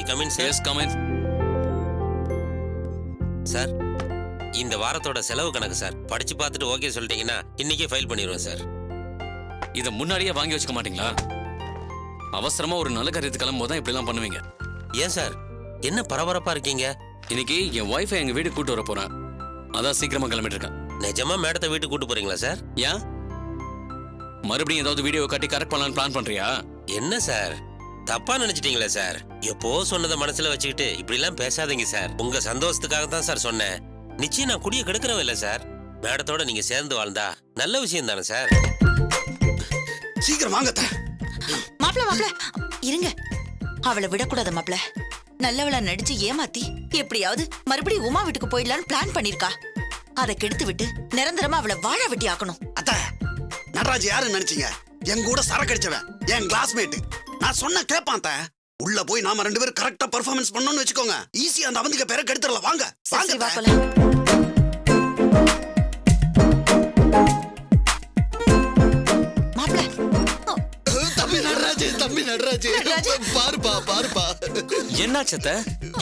Come in sir. Yes come in. Sir, இந்த வாரத்தோட செலவு கணக்கு சார். படிச்சு பார்த்துட்டு ஓகே சொல்லிட்டீங்கன்னா இன்னைக்கே ஃபைல் பண்ணிடுவோம் சார். இதை முன்னாடியே வாங்கி வச்சுக்க மாட்டீங்களா? அவசரமா ஒரு நல்ல காரியத்துக்கு கிளம்பும் போது தான் இப்படிலாம் பண்ணுவீங்க. ஏன் சார், என்ன பரபரப்பா இருக்கீங்க? இன்னைக்கு என் ஒய்ஃபை எங்க வீட்டுக்கு கூட்டு வர போறேன். அதான் சீக்கிரமா கிளம்பிட்டு இருக்கேன். நிஜமா மேடத்தை வீட்டுக்கு கூட்டு போறீங்களா சார்? ஏன் மறுபடியும் ஏதாவது வீடியோ காட்டி கரெக்ட் பண்ணலான்னு பிளான் பண்றியா? என்ன சார், தப்பா நினைச்சிட்டீங்களா சார்? எப்போ சொன்னதை மனசுல வச்சுக்கிட்டு இப்படி எல்லாம் பேசாதீங்க சார். உங்க சந்தோஷத்துக்காக தான் சார் சொன்னேன். நிச்சயம் நான் குடிய கெடுக்கிறவன் இல்ல சார். மேடத்தோட நீங்க சேர்ந்து வாழ்ந்தா நல்ல விஷயம் தானே சார். சீக்கிரம் வாங்க. மாப்ள இருங்க, அவளை விடக்கூடாது மாப்ள. நல்லவளா நடிச்சு ஏமாத்தி எப்படியாவது மறுபடியும் உமா வீட்டுக்கு போயிடலான்னு பிளான் பண்ணிருக்கா. அதை கெடுத்து விட்டு நிரந்தரமா அவளை வாழ வெட்டி ஆக்கணும். அத்த, நடராஜ் யாருன்னு நினைச்சீங்க? என் கூட சரக்கு அடிச்சவன், என் கிளாஸ்மேட். நான் சொன்ன கேப்பான். உள்ள போய் நாம 2 பேரும் கரெக்டா பெர்ஃபார்மன்ஸ் பண்ணோம்னு வச்சுக்கோங்க. ஈஸியா அந்த அவந்திக்க பேரை கெடுத்துடலாம். வாங்க வாங்க. தம்பி நடராஜ், பாருப்பா. என்னாச்சு அத்தை?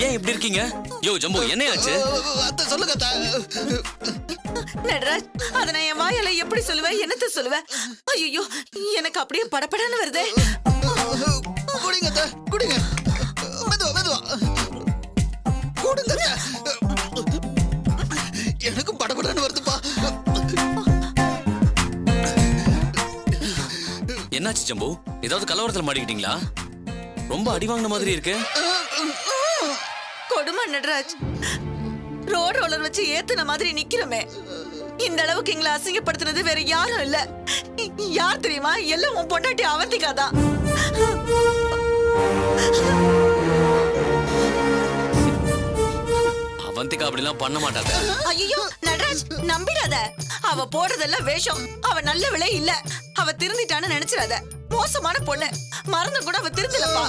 ஏன் இப்படி இருக்கீங்க? யோ ஜம்பு, என்னையாச்சு? அத்தை சொல்லுங்க. நடராஜ், அத நான் என் வாயால எப்படி சொல்லுவேன், என்னத்த சொல்லுவேன்? ஐயோ, எனக்கு அப்படியே படபடன்னு வருதே. குடிங்க குடிங்க, மெதுவா குடுங்க. எனக்கும் படபடன்னு வருதுப்பா. என்னாச்சு ஜம்பு? ஏதாவது கலவரத்துல மாட்டிக்கிட்டீங்களா? ரொம்ப அடி வாங்கின மாதிரி இருக்கு. கொடுமை நடராஜ், ரோட் ரோலர் வச்சு ஏத்துன மாதிரி நிக்கிறோமே. இந்த அளவுக்கு எங்களை அசிங்கப்படுத்தினது வேற யாரும் இல்ல. யார் தெரியுமா? எல்லாம் உன் பொண்டாட்டி அவந்திக்காதான். அவந்திகா அப்படிலாம் பண்ண மாட்டாங்க. ஐயோ நடராஜ், நம்பிடாத. அவ போடுறதெல்லாம் வேஷம். அவ நல்ல விலை இல்ல. அவ திருந்திட்டான்னு நினைச்சிடாத. மோசமான பொண்ணு. மறந்து கூட அவ திருந்தலப்பா.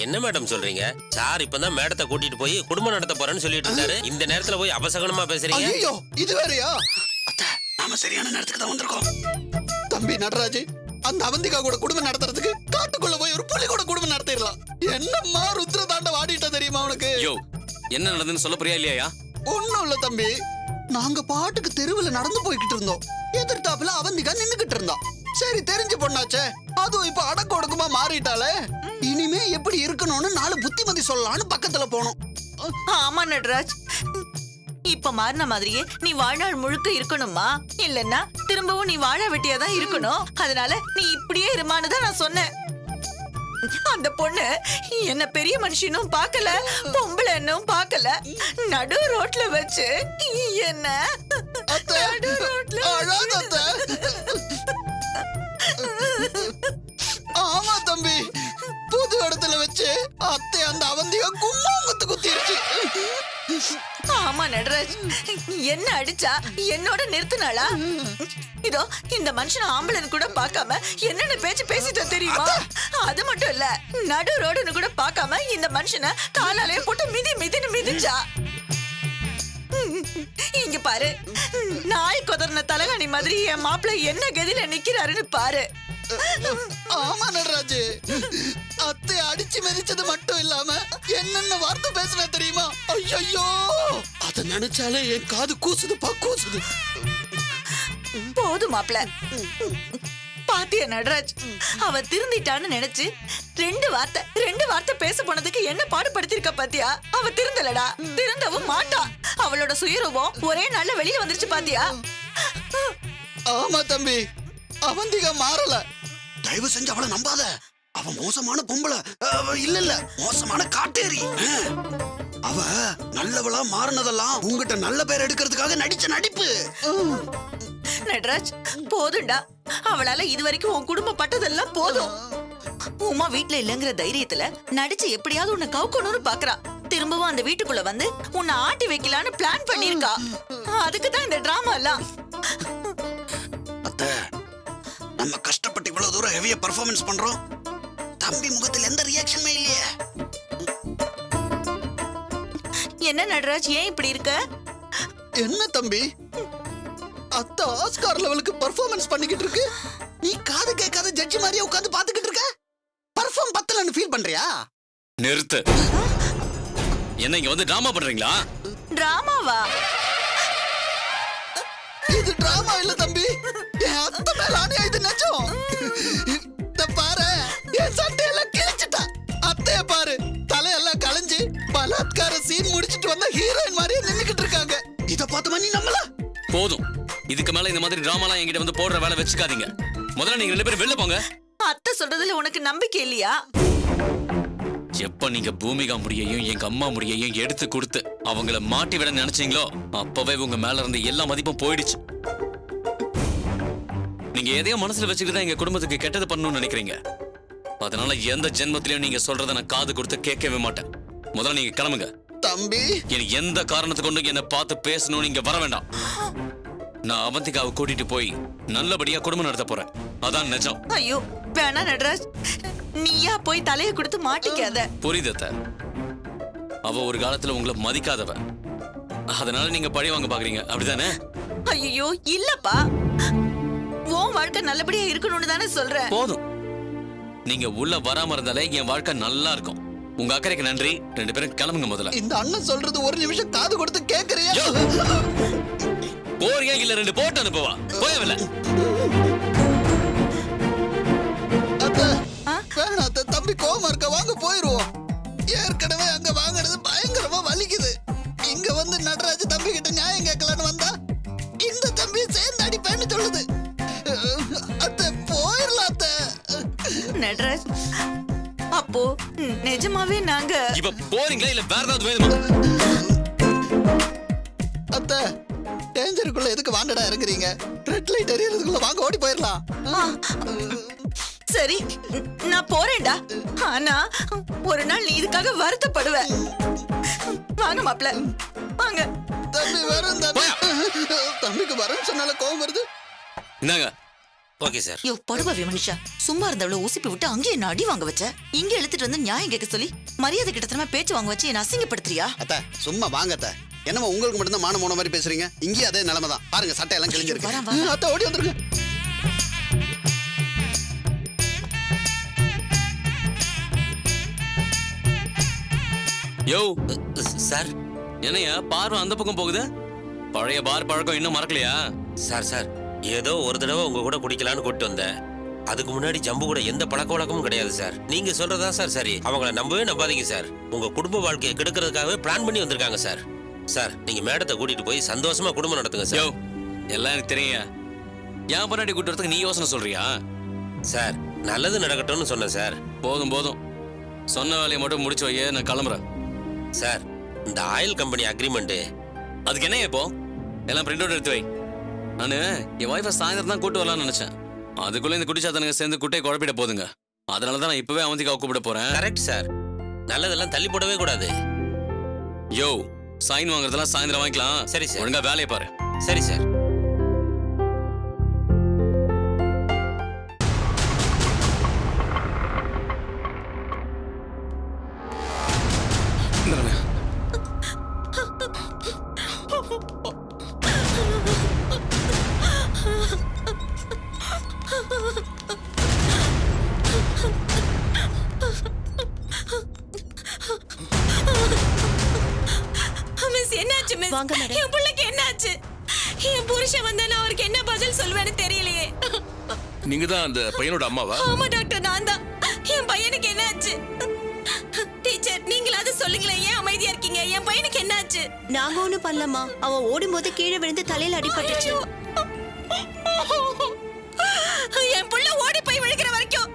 என்ன மேடம் சொல்றீங்க? சார் இப்பதான் மேடத்தை கூட்டிட்டு போய் குடும்பம் நடத்த போறேன்னு சொல்லிட்டு இருந்தாரு. இந்த நேரத்துல போய் அபசகனமா பேசுறீங்க. ஐயோ, இது வேறயா? அத்த, நாம சரியான நேரத்துக்கு தான் வந்திருக்கோம். தம்பி நடராஜ், அந்த அவந்திகா கூட குடும்பம் நடத்துறதுக்கு காட்டுக்குள்ள போய் ஒரு புலி கூட குடும்பம் நடத்திடலாம். என்னம்மா ருத்ர தாண்ட வாடிட்ட தெரியுமா உனக்கு? யோ, என்ன நடந்துன்னு சொல்ல போறியா இல்லையா? ஒண்ணும் இல்ல தம்பி. நாங்க பாட்டுக்கு தெருவுல நடந்து போய்கிட்டு இருந்தோம். எதிர்த்தாப்புல அவந்திகா நின்னுகிட்டு இருந்தா. சரி, தெரிஞ்சு பொண்ணாச்சே, அதுவும் இப்ப அடக்க ஒடுக்கமா மாறிட்டாலே. இனிமே எப்படி இருக்கணும்னு 4 புத்திமதி சொல்லலாம்னு பக்கத்துல போனோம். ஆமா நடராஜ், இப்ப மாறின மாதிரியே நீ வாழ்நாள் முழுக்க இருக்கணுமா? இல்லன்னா திரும்பவும் நீ வாழ வெட்டியாதான் இருக்கணும். அதனால நீ இப்படியே இருமான்னு தான் நான் சொன்னேன். அந்த பொண்ணு என்ன பெரிய மனுஷனும் பார்க்கல, பொம்பளைன்னும் பார்க்கல. நடு ரோட்ல வச்சு என்ன நடு ரோட்ல ஆமா தம்பி, புது இடத்துல வச்சு அத்தை அந்த அவந்தியா கும்மாங்கத்து குத்திருச்சு. ஆமா நடராஜ், என்ன அடிச்சா என்னோட நிறுத்தினாளா? இதோ இந்த மனுஷன் ஆம்பளன்னு கூட பார்க்காம என்னென்ன பேச்சு பேசிட்ட தெரியுமா? அது மட்டும் இல்ல, நடு ரோடுன்னு கூட பார்க்காம இந்த மனுஷனை காலாலே போட்டு மிதின்னு மிதிச்சா. இங்க பாரு, நாய் கொதர்ன தலகாணி மாதிரி என் மாப்பிள்ளை என்ன கதியில நிக்கிறாருன்னு பாரு. ஆமா நடராஜ், அத்தை அடிச்சு மிதிச்சது மட்டும் இல்லாம என்னென்ன வார்த்தை பேசுன தெரியுமா? ஐயோ, அத நினைச்சாலே என் காது கூசுதுப்பா, கூசுது. போதும் மாப்பிள்ள. பாத்தியா நடராஜ், அவ திருந்திட்டான்னு நினைச்சு 2 வார்த்தை பேச போனதுக்கு என்ன பாடுபடுத்திருக்க பாத்தியா? அவ திருந்தலடா, திருந்தவும் மாட்டா. அவளோட சுயரூபம் ஒரே நாள்ல வெளியில வந்துருச்சு பாத்தியா? ஆமா தம்பி, அவந்திகா மாறல. தயவு செஞ்சு அவளை நம்பாத. அவ மோசமான பொம்பளை இல்ல, மோசமான காட்டேரி. அவ நல்லவளா மாறினதெல்லாம் உங்ககிட்ட நல்ல பேர் எடுக்கிறதுக்காக நடிச்ச நடிப்பு. நடராஜ், போதும்டா. அவளால இதுவரைக்கும் உன் குடும்பம் பட்டதெல்லாம் போதும். உமா வீட்டுல இல்லங்கிற தைரியத்துல நடிச்சு எப்படியாவது உன்னை கவுக்கணும்னு பாக்குறா. திரும்பவும் அந்த வீட்டுக்குள்ள வந்து உன்னை ஆட்டி வைக்கலான்னு பிளான் பண்ணிருக்கா. அதுக்கு தான் இந்த டிராமா எல்லாம். அத்தை, நம்ம கஷ்டப்பட்டு இவ்வளவு தூரம் ஹெவியா பெர்ஃபார்மன்ஸ் பண்றோம். தம்பி முகத்தில் எந்த ரியாக்ஷனுமே இல்லையே. என்ன நடராஜ், ஏன் இப்படி இருக்க? என்ன தம்பி, அத்தை ஆஸ்கார் லெவலுக்கு பெர்ஃபார்மன்ஸ் பண்ணிக்கிட்டு இருக்கு. நீ காது கேட்காத ஜட்ஜி மாதிரியே உட்கார்ந்து பாத்துக்கிட்டு இருக்க. பெர்ஃபார்ம் பத்தலன்னு ஃபீல் பண்றியா? நிறுத்து. என்ன இங்க வந்து டிராமா பண்றீங்களா? டிராமாவா? இது டிராமா இல்ல தம்பி, என் அத்தை மேல ஆணையா இது நிஜம். இத பாரு, என் சட்டையெல்லாம் கிழிச்சிட்டா. அத்தைய பாரு, தலையெல்லாம் களைஞ்சு பலாத்கார சீன் முடிச்சிட்டு வந்த ஹீரோயின் மாதிரியே நின்னுக்கிட்டு இருக்காங்க. இத பார்த்து நீ நம்மள போதும். இதுக்கு மேல இந்த மாதிரி டிராமாலாம் என்கிட்ட வந்து போடுற வேலை வச்சுக்காதீங்க. முதல்ல நீங்க 2 பேரும் வெளில போங்க. அத்தை சொல்றதுல உனக்கு நம்பிக்கை இல்லையா? எப்ப நீங்க பூமிகா முடியையும் எங்க அம்மா முடியையும் எடுத்து கொடுத்து அவங்கள மாட்டி விட நினைச்சீங்களோ அப்பவே உங்க மேல இருந்து எல்லா மதிப்பும் போயிடுச்சு. நீங்க எதையும் மனசுல வச்சுக்கிட்டு எங்க குடும்பத்துக்கு கெட்டது பண்ணணும்னு நினைக்கிறீங்க. அதனால எந்த ஜென்மத்திலயும் நீங்க சொல்றத நான் காது கொடுத்து கேட்கவே மாட்டேன். முதல்ல நீங்க கிளம்புங்க. தம்பி, எனக்கு எந்த காரணத்தை கொண்டு என்ன பார்த்து பேசணும் நீங்க வர வேண்டாம். நான் அவந்திகாவை கூட்டிட்டு போய் நல்லபடியா குடும்பம் நடத்த போறேன். அதான் நிஜம். ஐயோ வேணா நடராஜ், நீயா போய் தலையை கொடுத்து மாட்டிக்காத. புரியுது அத்தை. அவ ஒரு காலத்துல உங்களை மதிக்காதவ. அதனால நீங்க பழி வாங்க பாக்குறீங்க, அப்படிதானே? ஐயோ இல்லப்பா, உன் வாழ்க்கை நல்லபடியா இருக்கணும்னு தானே சொல்றேன். போதும். நீங்க உள்ள வராம இருந்தாலே என் வாழ்க்கை நல்லா இருக்கும். உங்க அக்கறைக்கு நன்றி. 2 பேரும் கிளம்புங்க முதல்ல. இந்த அண்ணன் சொல்றது ஒரு நிமிஷம் காது கொடுத்து கேக்குறியா? யோ! போறியா இல்ல 2 போட்டு அனுப்புவா? போயவில்லை. அத்தை, வேணாம் அத்தை, தம்பி கோவமா இருக்க, வாங்க போயிருவோம். ஏற்கனவே அங்க வாங்குறது பயங்கரமா வலிக்குது. இங்க வந்து நடராஜ் தம்பி கிட்ட நியாயம் கேட்கலான்னு வந்தா இந்த தம்பி சேர்ந்து அடிப்பேன்னு சொல்லுது. அத்தை போயிடலாம் அத்தை. நடராஜ், அப்போ நிஜமாவே நாங்க இப்ப போறீங்களா இல்ல வேற ஏதாவது வேணுமா? அத்தை, டேஞ்சருக்குள்ள எதுக்கு வாண்டடா இறங்குறீங்க? ரெட் லைட் எரியறதுக்குள்ள வாங்க, ஓடி போயிடலாம். சரி நான் போறேன்டா. ஆனா ஒரு நாள் நீ இதுக்காக வருத்தப்படுவ. வாங்க மாப்ள, வாங்க. தம்பி வரும் தம்பி. தம்பிக்கு வரேன்னு சொன்னால கோவம் வருது. இந்தாங்க. Okay sir. யோ படுபாவி மனுஷா, சும்மா இருந்தவள ஊசிப்பி விட்டு அங்கேயே என்ன அடி வாங்க வச்ச. இங்க எடுத்துட்டு வந்து நியாயம் கேட்க சொல்லி மரியாதை கிட்டத்தனமா பேச்சு வாங்க வச்சு என்ன அசிங்கப்படுத்துறியா? அத்தை சும்மா வாங்க அத்தை. என்னமா உங்களுக்கு மட்டும் தான் மான மோன மாதிரி பேசுறீங்க? இங்கேயும் அதே நிலைமை தான். பாருங்க சட்டையெல்லாம் கிழிஞ்சிருக்கு. வரேன், வரேன். அத்தை ஓடி வந்துருங்க. யோ சார் என்னையா பார்வை அந்த பக்கம் போகுது? பழைய பார் பழக்கம் இன்னும் மறக்கலையா? சார் ஏதோ ஒரு தடவை உங்க கூட குடிக்கலான்னு கூப்பிட்டு வந்தேன். அதுக்கு முன்னாடி ஜம்பு கூட எந்த பழக்க வழக்கமும் கிடையாது சார். நீங்க சொல்றதா சார் சரி. அவங்கள நம்பவே நம்பாதீங்க சார். உங்க குடும்ப வாழ்க்கையை கெடுக்கிறதுக்காகவே பிளான் பண்ணி வந்திருக்காங்க சார். சார் நீங்க மேடத்தை கூட்டிட்டு போய் சந்தோஷமா குடும்பம் நடத்துங்க யோ சார். எல்லாம் எனக்கு தெரியுங்க. என் பொண்டாட்டி கூட்டு வரதுக்கு நீ யோசனை சொல்றியா? சார் நல்லது நடக்கட்டும்னு சொன்னேன் சார். போதும் போதும். சொன்ன வேலையை மட்டும் முடிச்சு வையே, நான் கிளம்புறேன். சார் இந்த ஆயில் கம்பெனி அக்ரிமெண்ட் அதுக்கு என்ன இப்போ? எல்லாம் பிரிண்ட் அவுட் எடுத்து வை. நான் என் ஒய்ஃபை சாயந்தரம் தான் கூட்டு வரலாம்னு நினைச்சேன். அதுக்குள்ள இந்த குடிச்சாத்தனுங்க சேர்ந்து குட்டையை குழப்பிட போதுங்க. அதனால தான் நான் இப்பவே அவந்திக்காவை கூப்பிட போறேன். Correct sir. நல்லதெல்லாம் தள்ளி போடவே கூடாது. யோ சைன் வாங்குறதெல்லாம் சாயந்தரம் வாங்கிக்கலாம். சரி சார். ஒழுங்கா வேலையை பாரு. சரி சார். மிஸ் என்னாச்சு மிஸ்? வாங்க மேடம். என் புள்ளைக்கு என்னாச்சு? என் புருஷன் வந்தா நான் அவருக்கு என்ன பதில் சொல்வேன்னு தெரியலையே. நீங்க தான் அந்த பையனோட அம்மாவா? ஆமா டாக்டர், நான் தான். என் பையனுக்கு என்னாச்சு? டீச்சர் நீங்களாவது சொல்லுங்களேன், ஏன் அமைதியா இருக்கீங்க? என் பையனுக்கு என்னாச்சு? நாங்க ஒண்ணும் பண்ணலமா. அவன் ஓடும்போது கீழே விழுந்து தலையில அடிபட்டுச்சு. என் புள்ள ஓடி போய் விழுகிற வரைக்கும்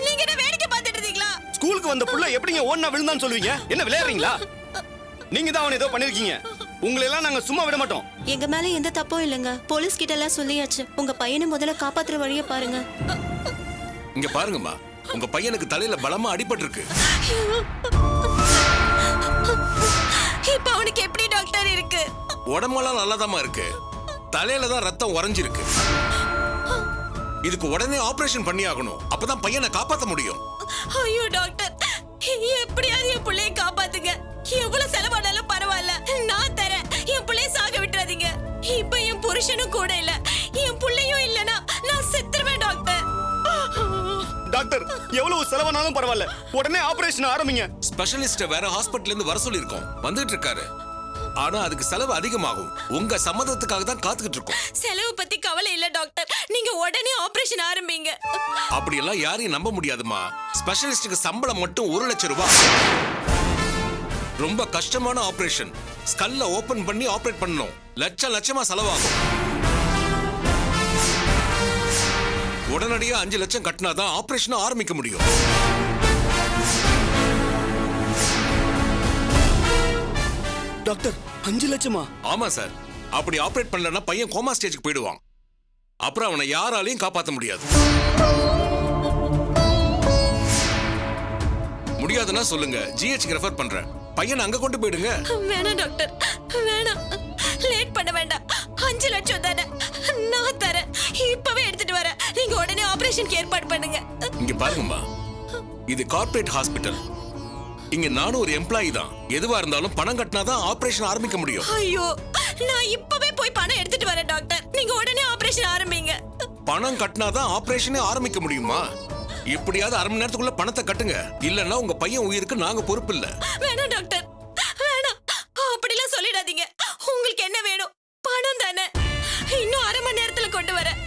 நீங்க என்ன வேடிக்கை பார்த்துட்டு இருந்தீங்களா? ஸ்கூலுக்கு வந்த புள்ள எப்படிங்க ஓடுனா விழுந்தான்னு சொல்லுவீங்க? என்ன விளையாடுறீங்களா? நீங்க தான் அவனை ஏதோ பண்ணிருக்கீங்க. உங்களை எல்லாம் நாங்க சும்மா விட மாட்டோம். எங்க மேல எந்த தப்பும் இல்லைங்க. போலீஸ் கிட்ட எல்லாம் சொல்லியாச்சு. உங்க பையனை முதல்ல காப்பாத்துற வழியை பாருங்க. இங்க பாருங்கம்மா, உங்க பையனுக்கு தலையில பலமா அடிபட்டு இருக்கு. இப்ப அவனுக்கு எப்படி டாக்டர் இருக்கு? உடம்பெல்லாம் நல்லாதாம்மா இருக்கு. தலையில தான் ரத்தம் உறைஞ்சிருக்கு. இதுக்கு உடனே ஆபரேஷன் பண்ணி ஆகணும். அப்பதான் பையனை காப்பாத்த முடியும். ஐயோ டாக்டர், எப்படியாவது என் பிள்ளைய காப்பாத்துங்க. எவ்வளவு செலவானாலும் பரவாயில்ல, நான் தரேன். என் பிள்ளைய சாக விட்டுறாதீங்க. இப்ப என் புருஷனும் கூட இல்ல, என் பிள்ளையும் இல்லனா நான் செத்துருவேன் டாக்டர். டாக்டர் எவ்வளவு செலவானாலும் பரவாயில்ல, உடனே ஆபரேஷன் ஆரம்பிங்க. ஸ்பெஷலிஸ்ட வேற ஹாஸ்பிட்டல்ல இருந்து வர சொல்லிருக்கோம், வந்துட்டு இருக்காரு. ஆனா அதுக்கு செலவு அதிகமாகும். உங்க சம்மதத்துக்காக தான் காத்துக்கிட்டு இருக்கோம். செலவு பத்தி கவலை இல்ல டாக்டர், நீங்க உடனே ஆபரேஷன் ஆரம்பிங்க. அப்படியெல்லாம் யாரையும் நம்ப முடியாதுமா. ஸ்பெஷலிஸ்டுக்கு சம்பளம் மட்டும் 1 லட்சம் ரூபாய். ரொம்ப கஷ்டமான ஆபரேஷன். ஸ்கல்ல ஓபன் பண்ணி ஆபரேட் பண்ணணும். லட்சமா செலவாகும். உடனடியா 5 லட்சம் கட்டினாதான் ஆபரேஷன் ஆரம்பிக்க முடியும். டாக்டர் 5 லட்சமா? ஆமா சார். அப்படி ஆபரேட் பண்ணலன்னா பையன் கோமா ஸ்டேஜுக்கு போயிடுவான். அப்புறம் அவனை யாராலையும் காப்பாற்ற முடியாது. முடியாதுன்னா சொல்லுங்க, ஜிஹெச்க்கு ரெஃபர் பண்றேன். பையனை அங்க கொண்டு போயிடுங்க. வேணாம் டாக்டர், வேணாம். லேட் பண்ண வேண்டாம். 5 லட்சம் தானே, நான் தரேன். இப்பவே எடுத்துட்டு வரேன். நீங்க உடனே ஆபரேஷனுக்கு ஏற்பாடு பண்ணுங்க. இங்க பாருங்கம்மா, இது கார்ப்பரேட் ஹாஸ்பிட்டல். இங்க நானும் ஒரு எம்ப்ளாயி தான். எதுவா இருந்தாலும் பணம் கட்டினாதான் ஆபரேஷன் ஆரம்பிக்க முடியும். ஐயோ, நான் இப்பவே போய் பணம் எடுத்துட்டு வரேன் டாக்டர். நீங்க உடனே ஆபரேஷன் ஆரம்பிங்க. பணம் கட்டினாதான் ஆபரேஷனே ஆரம்பிக்க முடியுமா? இப்படியாவது 1/2 மணி நேரத்துக்குள்ள பணத்தை கட்டுங்க. இல்லன்னா உங்க பையன் உயிருக்கு நாங்க பொறுப்பு இல்ல. வேணாம் டாக்டர், வேணாம். அப்படிலாம் சொல்லிடாதீங்க. உங்களுக்கு என்ன வேணும்? பணம் தானே. இன்னும் 1/2 மணி நேரத்துல கொண்டு வரேன்.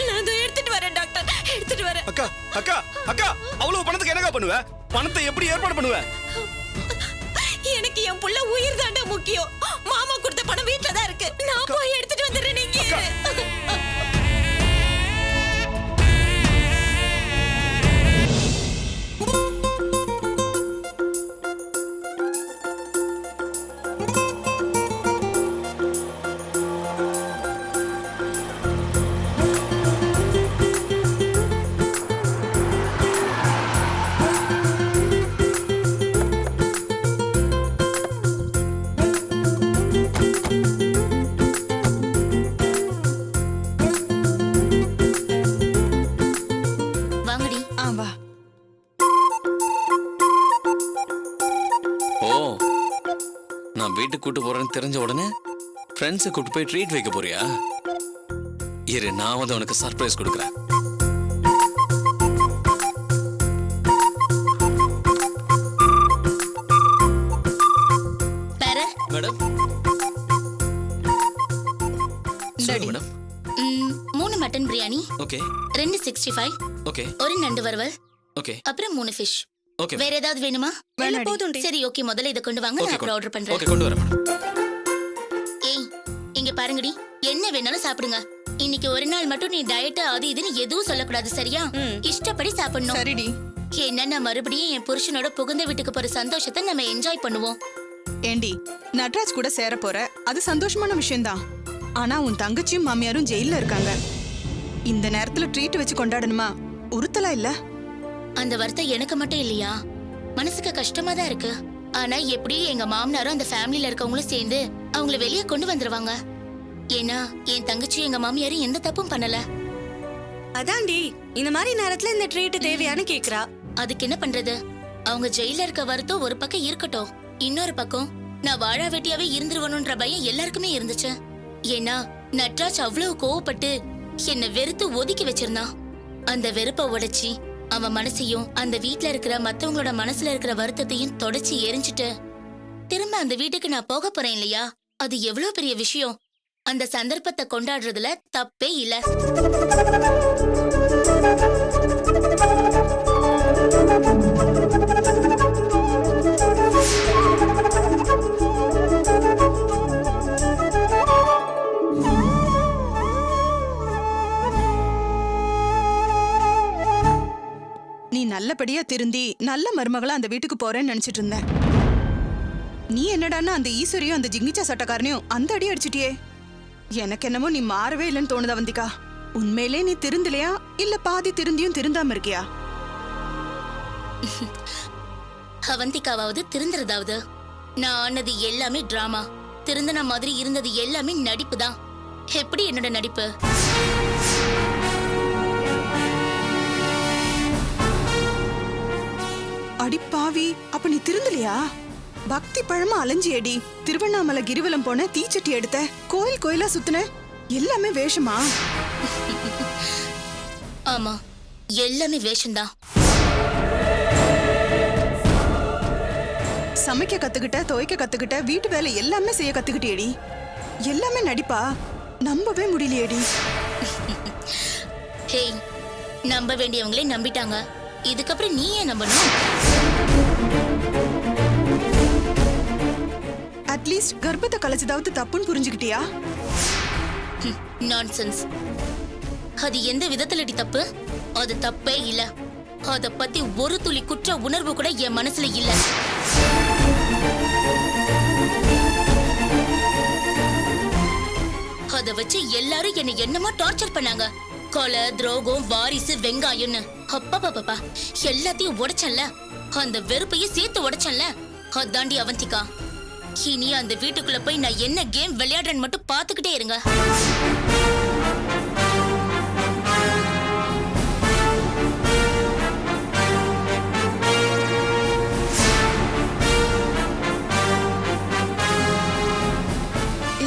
நான் அதை எடுத்துட்டு வரேன் டாக்டர், எடுத்துட்டு வரேன். அக்கா அக்கா அக்கா, அவ்வளவு பணத்துக்கு என்னக்கா பண்ணுவ? பணத்தை எப்படி ஏற்பாடு பண்ணுவ? எனக்கு என் புள்ள உயிர் தாண்டா முக்கியம். மாமா கொடுத்த பணம் வீட்ல தான் இருக்கு. நான் போய் எடுத்துட்டு வந்துடுறேன். நீங்க இரு. வாங்கடி. வா. ஓ, நான் வீட்டுக்கு கூட்டு போறேன்னு தெரிஞ்ச உடனே ஃப்ரெண்ட்ஸை கூட்டு போய் ட்ரீட் வைக்க போறியா? இரு, நான் வந்து உனக்கு சர்ப்ரைஸ் கொடுக்குறேன். மேடம், சொல்லுங்க madam. 3 mutton biryani, okay 2 65, okay ஒரு நண்டு வறுவல், ஓகே அப்புறம் 3 ஃபிஷ். ஓகே வேற ஏதாவது வேணுமா? இல்ல, போதும்டி. சரி, ஓகே. முதல்ல இத கொண்டு வாங்க, நான் அப்புறம் ஆர்டர் பண்றேன். ஓகே, கொண்டு வரேன் மேடம். ஏய், இங்க பாருங்கடி, என்ன வேணாலும் சாப்பிடுங்க. இன்னைக்கு ஒரு நாள் மட்டும் நீ டயட் அது இதுன்னு எதுவும் சொல்லக்கூடாது, சரியா? இஷ்டப்படி சாப்பிடணும். சரிடி. என்னன்னா மறுபடியும் என் புருஷனோட புகுந்த வீட்டுக்கு போற சந்தோஷத்தை நம்ம என்ஜாய் பண்ணுவோம். ஏண்டி, நட்ராஜ் கூட சேர போற, அது சந்தோஷமான விஷயம்தான். ஆனா உன் தங்கச்சியும் மாமியாரும் ஜெயில்ல இருக்காங்க. இந்த நேரத்துல ட்ரீட் வச்சு கொண்டாடணுமா? உறுத்தலா இல்ல? அந்த வருத்தம் எனக்கு மட்டும் இல்லையா, மனசுக்கு கஷ்டமா தான் இருக்கு. ஆனா எப்படியும் எங்க மாமனாரும் அந்த ஃபேமிலில இருக்கவங்களும் சேர்ந்து அவங்கள வெளியே கொண்டு வந்துருவாங்க. ஏன்னா என் தங்கச்சியும் எங்க மாமியாரும் எந்த தப்பும் பண்ணல. அதான்டி, இந்த மாதிரி நேரத்துல இந்த ட்ரீட் தேவையான்னு கேக்குறா. அதுக்கு என்ன பண்றது? அவங்க ஜெயில இருக்க வருத்தம் ஒரு பக்கம் இருக்கட்டும், இன்னொரு பக்கம் நான் வாழா வெட்டியாவே இருந்துருவணும்ன்ற பயம் எல்லாருக்குமே இருந்துச்சு. ஏன்னா நட்ராஜ் அவ்வளவு கோவப்பட்டு என்ன வெறுத்து ஒதுக்கி வச்சிருந்தான். அந்த வெறுப்பை உடைச்சி அவன் மனசையும் அந்த வீட்ல இருக்கிற மத்தவங்களோட மனசுல இருக்கிற வருத்தத்தையும் தொடச்சி எரிஞ்சிட்டு திரும்ப அந்த வீட்டுக்கு நான் போக போறேன் இல்லையா? அது எவ்வளவு பெரிய விஷயம். அந்த சந்தர்ப்பத்தை கொண்டாடுறதுல தப்பே இல்ல. நீ நல்லபடியா திருந்தி நல்ல மருமகளா அந்த வீட்டுக்கு போறேன்னு நினைச்சிட்டு இருந்தேன். நீ என்னடான்னா அந்த ஈஸ்வரியும் அந்த ஜிங்கிச்சா சட்டக்காரனையும் அந்த அடி அடிச்சிட்டியே. எனக்கு என்னமோ நீ மாறவே இல்லைன்னு தோணுது அவந்திகா. உண்மையிலே நீ திருந்தலையா இல்ல பாதி திருந்தியும் திருந்தாம இருக்கியா? அவந்திகாவது திருந்துறதாவது. நான் ஆனது எல்லாமே டிராமா. திருந்தன மாதிரி இருந்தது எல்லாமே நடிப்பு தான். எப்படி என்னோட நடிப்பு? அடிப்பாவி, அப்ப நீ திருந்தலையா? பக்தி பழமா அலைஞ்சியடி. திருவண்ணாமலை கிரிவலம் போன, தீச்சட்டி எடுத்த, கோயில் கோயிலா சுத்தின, எல்லாமே வேஷமா? ஆமா, எல்லாமே வேஷம்தான். சமைக்க கத்துக்கிட்ட, துவைக்க கத்துக்கிட்ட, வீட்டு வேலை எல்லாமே செய்ய கத்துக்கிட்டியேடி. எல்லாமே நடிப்பா? நம்பவே முடியலையேடி. ஹே, நம்ப வேண்டியவங்களே நம்பிட்டாங்க. இதுக்கப்புறம் நீ ஏன் நம்பணும்? அட்லீஸ்ட் கர்ப்பத்தை கலைச்சதாவது தப்புன்னு புரிஞ்சுக்கிட்டியா? நான்சென்ஸ். அது எந்த விதத்துலடி தப்பு? அது தப்பே இல்ல. அத பத்தி ஒரு துளி குற்ற உணர்வு கூட என் மனசுல இல்ல. அத வச்சு எல்லாரும் என்ன என்னமா டார்ச்சர் பண்ணாங்க. கொலை, துரோகம், வாரிசு, வெங்காயம்னு. அப்பா எல்லாத்தையும் உடைச்சல்ல, அந்த வெறுப்பையும் சேர்த்து உடைச்சல்ல. அதாண்டி அவந்திகா. இனி அந்த வீட்டுக்குள்ள போய் நான் என்ன கேம் விளையாடுறேன்னு மட்டும் பாத்துக்கிட்டே இருங்க.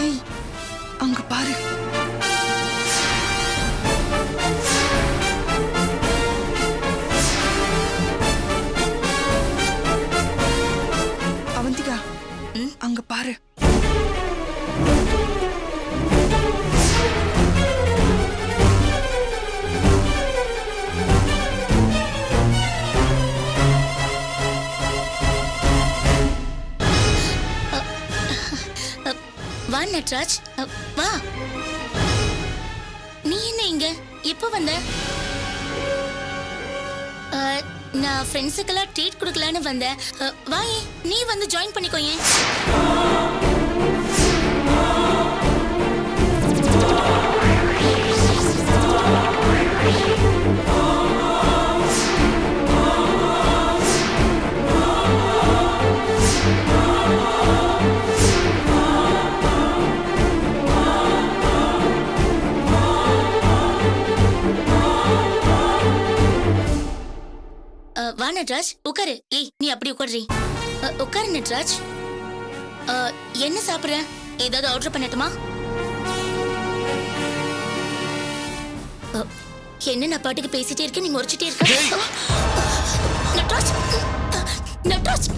ஏய், அங்க பாரு. அவந்திகா, அங்க பாரு. வா நட்ராஜ், வா. நீ என்ன இங்க எப்போ வந்த? நான் ஃப்ரெண்ட்ஸுக்கெல்லாம் ட்ரீட் கொடுக்கலான்னு வந்தேன். வாயே, நீ வந்து ஜாயின் பண்ணிக்கோயே. வா நட்ராஜ், உட்காரு. ஏய், நீ அப்படி உட்காரு. உட்காரு நட்ராஜ். என்ன சாப்பிடுற? ஏதாவது ஆர்டர் பண்ணட்டுமா? என்ன நான் பாட்டுக்கு பேசிட்டே இருக்க, நீ முறைச்சிட்டே இருக்க. நட்ராஜ், நட்ராஜ்,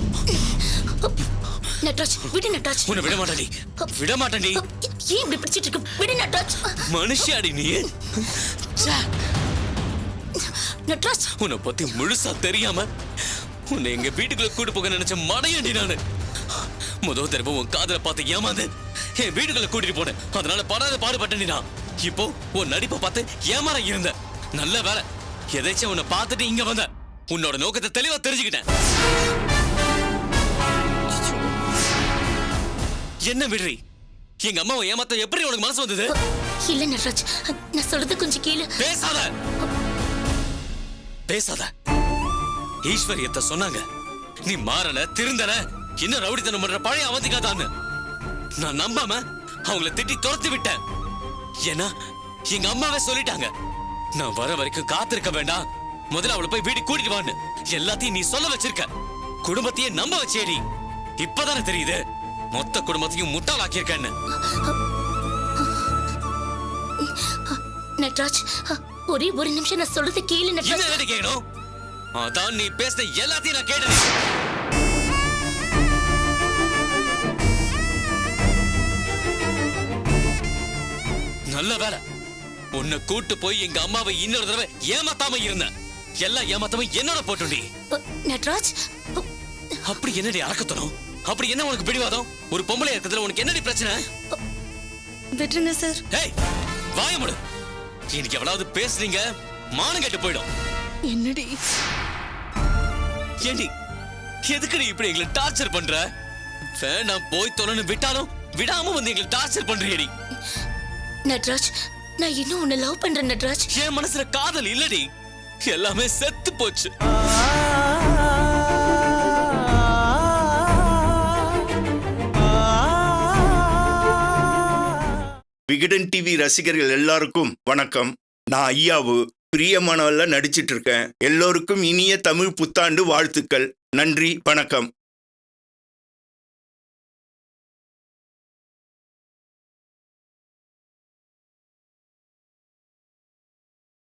நட்ராஜ், விடு நட்ராஜ். உன்னை விட மாட்டேன்டி, விட மாட்டேன்டி. ஏன் இப்படி பிடிச்சிட்டு இருக்க? விடு நட்ராஜ். மனுஷியாடி நீ. நட்ராஜ், உன்னை பத்தி முழுசா தெரியாம உன்னை எங்க வீட்டுக்குள்ள கூட்டு போக நினைச்ச மடையாண்டி நானு. முதல் தடவை உன் காதல பார்த்து ஏமாந்து என் வீட்டுக்குள்ள கூட்டிட்டு போனேன். அதனால படாத பாடுபட்டேன். நான் இப்போ உன் நடிப்பை பார்த்து ஏமாற இருந்த. நல்ல வேலை, எதாச்சும் உன்னை பார்த்துட்டு இங்க வந்த. உன்னோட நோக்கத்தை தெளிவா தெரிஞ்சுக்கிட்டேன். என்ன விடுறி? எங்க அம்மாவை ஏமாத்த எப்படி உனக்கு மனசு வந்தது? இல்ல நட்ராஜ், நான் சொல்றது கொஞ்சம் கேளு. பேசாத பேசாத. ஈஸ்வரியத்தை சொன்னாங்க. நீ மாறல, திருந்தல, இன்னும் ரவுடித்தனம் பண்ற பழைய அவந்திகா தான். நான் நம்பாம அவங்கள திட்டி துரத்தி விட்டேன். ஏன்னா எங்க அம்மாவே சொல்லிட்டாங்க, நான் வர வரைக்கும் காத்திருக்க வேண்டாம், முதல்ல அவளை போய் வீட்டுக்கு கூட்டிட்டு வான்னு. எல்லாத்தையும் நீ சொல்ல வச்சிருக்க. குடும்பத்தையே நம்ப வச்சேடி. இப்பதானே தெரியுது மொத்த குடும்பத்தையும் முட்டாளாக்கியிருக்கேன்னு. நட்ராஜ், ஒரே ஒரு நிமிஷம் நான் சொல்றது கேளு நட்ராஜ். என்ன கேட்கணும்? அதான் நீ பேசின எல்லாத்தையும் நான் கேட்டேன். நல்ல வேலை, உன்னை கூட்டு போய் எங்க அம்மாவை இன்னொரு தடவை ஏமாத்தாம இருந்த. எல்லா ஏமாத்தாம என்னோட போட்டுண்டி. நட்ராஜ், அப்படி என்னடி அறக்கத்தணும்? அப்படி என்ன உனக்கு பிடிவாதம்? ஒரு பொம்பளை இருக்கிறதுல உனக்கு என்னடி பிரச்சனை? விட்டுருங்க சார். ஏய், வாய மூடு. இன்னைக்கு எவ்வளவு பேசுறீங்க, மானம் கெட்டு போயிடும். என்னடி ஏண்டி, எதுக்கு நீ இப்படி எங்களை டார்ச்சர் பண்ற? வேண்டாம் போய் தொலைன்னு விட்டாலும் விடாம வந்து எங்களை டார்ச்சர் பண்றியடி. நட்ராஜ், நான் இன்னும் உன்னை லவ் பண்றேன் நட்ராஜ். என் மனசுல காதல் இல்லடி, எல்லாமே செத்து போச்சு. விகடன் டிவி ரசிகர்கள் எல்லாருக்கும் வணக்கம். நான் ஐயாவு பிரியமானவல்ல நடிச்சிட்டு இருக்கேன். எல்லோருக்கும் இனிய தமிழ் புத்தாண்டு வாழ்த்துக்கள். நன்றி, வணக்கம்.